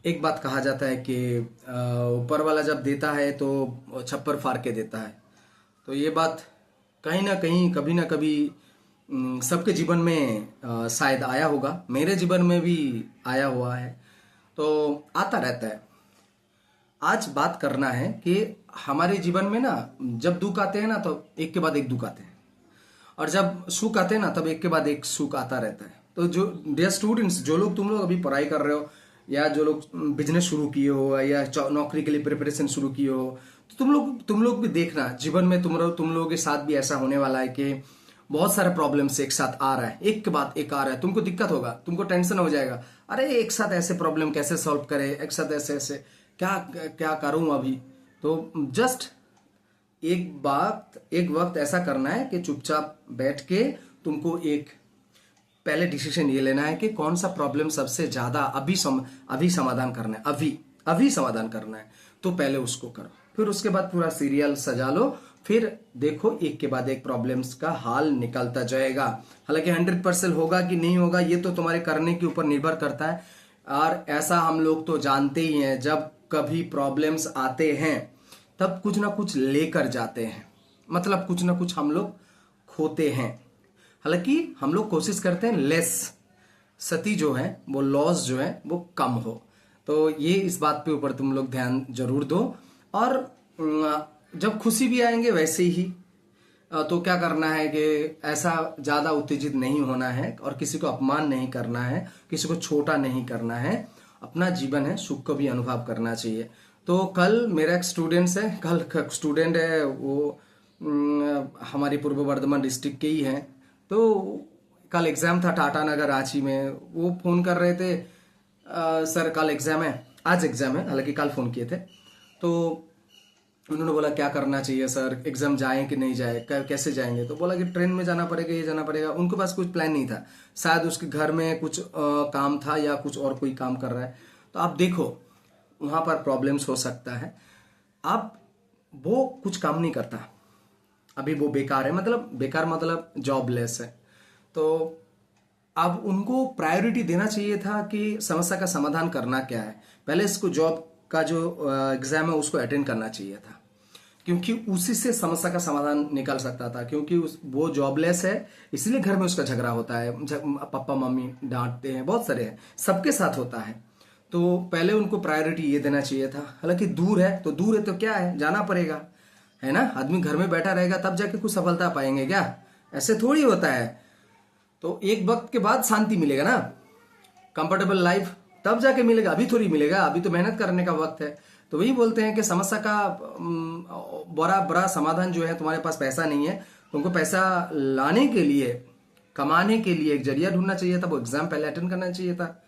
एक बात कहा जाता है कि ऊपर वाला जब देता है तो छप्पर फाड़ के देता है। तो ये बात कहीं ना कहीं कभी ना कभी सबके जीवन में शायद आया होगा, मेरे जीवन में भी आया हुआ है, तो आता रहता है। आज बात करना है कि हमारे जीवन में ना जब दुख आते हैं ना तो एक के बाद एक दुख आते हैं, और जब सुख आते हैं ना तब एक के बाद एक सुख आता रहता है। तो जो डियर स्टूडेंट्स, जो लोग तुम लोग अभी पढ़ाई कर रहे हो, या जो लोग बिजनेस शुरू किए हो, या नौकरी के लिए प्रिपरेशन शुरू किए हो, तो तुम लोग भी देखना जीवन में तुम लोगों के साथ भी ऐसा होने वाला है कि बहुत सारे प्रॉब्लम्स एक साथ आ रहा है, एक के बाद एक आ रहा है। तुमको दिक्कत होगा, तुमको टेंशन हो जाएगा, अरे एक साथ ऐसे प्रॉब्लम कैसे सॉल्व करे, एक साथ ऐसे ऐसे क्या क्या करूं अभी। तो जस्ट एक वक्त ऐसा करना है कि चुपचाप बैठ के तुमको एक पहले डिसीजन ये लेना है कि कौन सा प्रॉब्लम सबसे ज्यादा अभी समाधान करना है, अभी समाधान करना है, तो पहले उसको करो। फिर उसके बाद पूरा सीरियल सजा लो, फिर देखो एक के बाद एक प्रॉब्लम्स का हाल निकलता जाएगा। हालांकि 100% होगा कि नहीं होगा ये तो तुम्हारे करने के ऊपर निर्भर करता है। और ऐसा हम लोग तो जानते ही हैं, जब कभी प्रॉब्लम्स आते हैं तब कुछ ना कुछ लेकर जाते हैं, मतलब कुछ ना कुछ हम लोग खोते हैं। हालांकि हम लोग कोशिश करते हैं लेस सती जो है वो लॉस जो है वो कम हो। तो ये इस बात पे ऊपर तुम लोग ध्यान जरूर दो। और जब खुशी भी आएंगे वैसे ही तो क्या करना है कि ऐसा ज्यादा उत्तेजित नहीं होना है, और किसी को अपमान नहीं करना है, किसी को छोटा नहीं करना है। अपना जीवन है, सुख को भी अनुभव करना चाहिए। तो कल मेरा एक स्टूडेंट है, वो हमारी पूर्व वर्धमान डिस्ट्रिक्ट के ही हैं। तो कल एग्जाम था टाटा नगर रांची में। वो फोन कर रहे थे, सर कल एग्जाम है, आज एग्जाम है, हालांकि कल फोन किए थे। तो उन्होंने बोला क्या करना चाहिए सर, एग्जाम जाएं कि नहीं जाए, कैसे जाएंगे। तो बोला कि ट्रेन में जाना पड़ेगा, ये जाना पड़ेगा। उनके पास कुछ प्लान नहीं था, शायद उसके घर में कुछ काम था या कुछ और कोई काम कर रहा है। तो आप देखो वहां पर प्रॉब्लम्स हो सकता है। अब वो कुछ काम नहीं करता, अभी वो बेकार है, मतलब जॉबलेस है। तो अब उनको प्रायोरिटी देना चाहिए था कि समस्या का समाधान करना क्या है। पहले इसको जॉब का जो एग्जाम है उसको अटेंड करना चाहिए था, क्योंकि उसी से समस्या का समाधान निकल सकता था। क्योंकि वो जॉबलेस है, इसलिए घर में उसका झगड़ा होता है, पापा मम्मी डांटते हैं, बहुत सारे हैं, सबके साथ होता है। तो पहले उनको प्रायोरिटी ये देना चाहिए था। हालांकि दूर है तो क्या है, जाना पड़ेगा, है ना। आदमी घर में बैठा रहेगा तब जाके कुछ सफलता पाएंगे क्या, ऐसे थोड़ी होता है। तो एक वक्त के बाद शांति मिलेगा ना, कंफर्टेबल लाइफ तब जाके मिलेगा, अभी थोड़ी मिलेगा। अभी तो मेहनत करने का वक्त है। तो वही बोलते हैं कि समस्या का बड़ा बड़ा समाधान जो है, तुम्हारे पास पैसा नहीं है, तुमको पैसा लाने के लिए, कमाने के लिए एक जरिया ढूंढना चाहिए था। वो एग्जाम पहले अटेंड करना चाहिए था।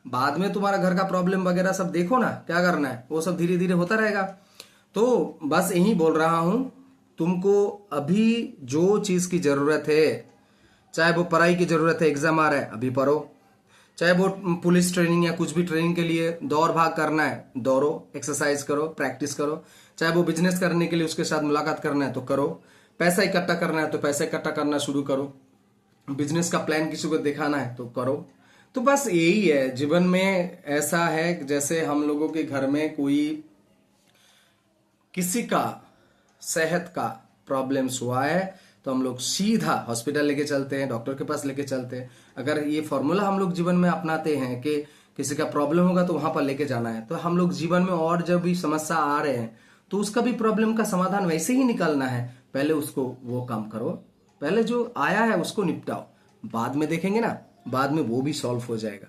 बाद में तुम्हारा घर का प्रॉब्लम वगैरह सब देखो ना, क्या करना है, वो सब धीरे धीरे होता रहेगा। तो बस यही बोल रहा हूं, तुमको अभी जो चीज की जरूरत है, चाहे वो पढ़ाई की जरूरत है, एग्जाम आ रहा है अभी पढ़ो, चाहे वो पुलिस ट्रेनिंग या कुछ भी ट्रेनिंग के लिए दौड़ भाग करना है, दौड़ो, एक्सरसाइज करो, प्रैक्टिस करो। चाहे वो बिजनेस करने के लिए उसके साथ मुलाकात करना है तो करो, पैसा इकट्ठा करना है तो पैसा इकट्ठा करना शुरू करो, बिजनेस का प्लान किसी को दिखाना है तो करो। तो बस यही है जीवन में। ऐसा है जैसे हम लोगों के घर में कोई किसी का सेहत का प्रॉब्लम्स हुआ है तो हम लोग सीधा हॉस्पिटल लेके चलते हैं, डॉक्टर के पास लेके चलते हैं। अगर ये फॉर्मूला हम लोग जीवन में अपनाते हैं कि किसी का प्रॉब्लम होगा तो वहां पर लेके जाना है, तो हम लोग जीवन में और जब भी समस्या आ रहे हैं तो उसका भी प्रॉब्लम का समाधान वैसे ही निकालना है। पहले उसको वो काम करो, पहले जो आया है उसको निपटाओ, बाद में देखेंगे ना, बाद में वो भी सॉल्व हो जाएगा।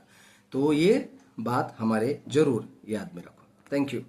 तो ये बात हमारे जरूर याद में रखो। Thank you.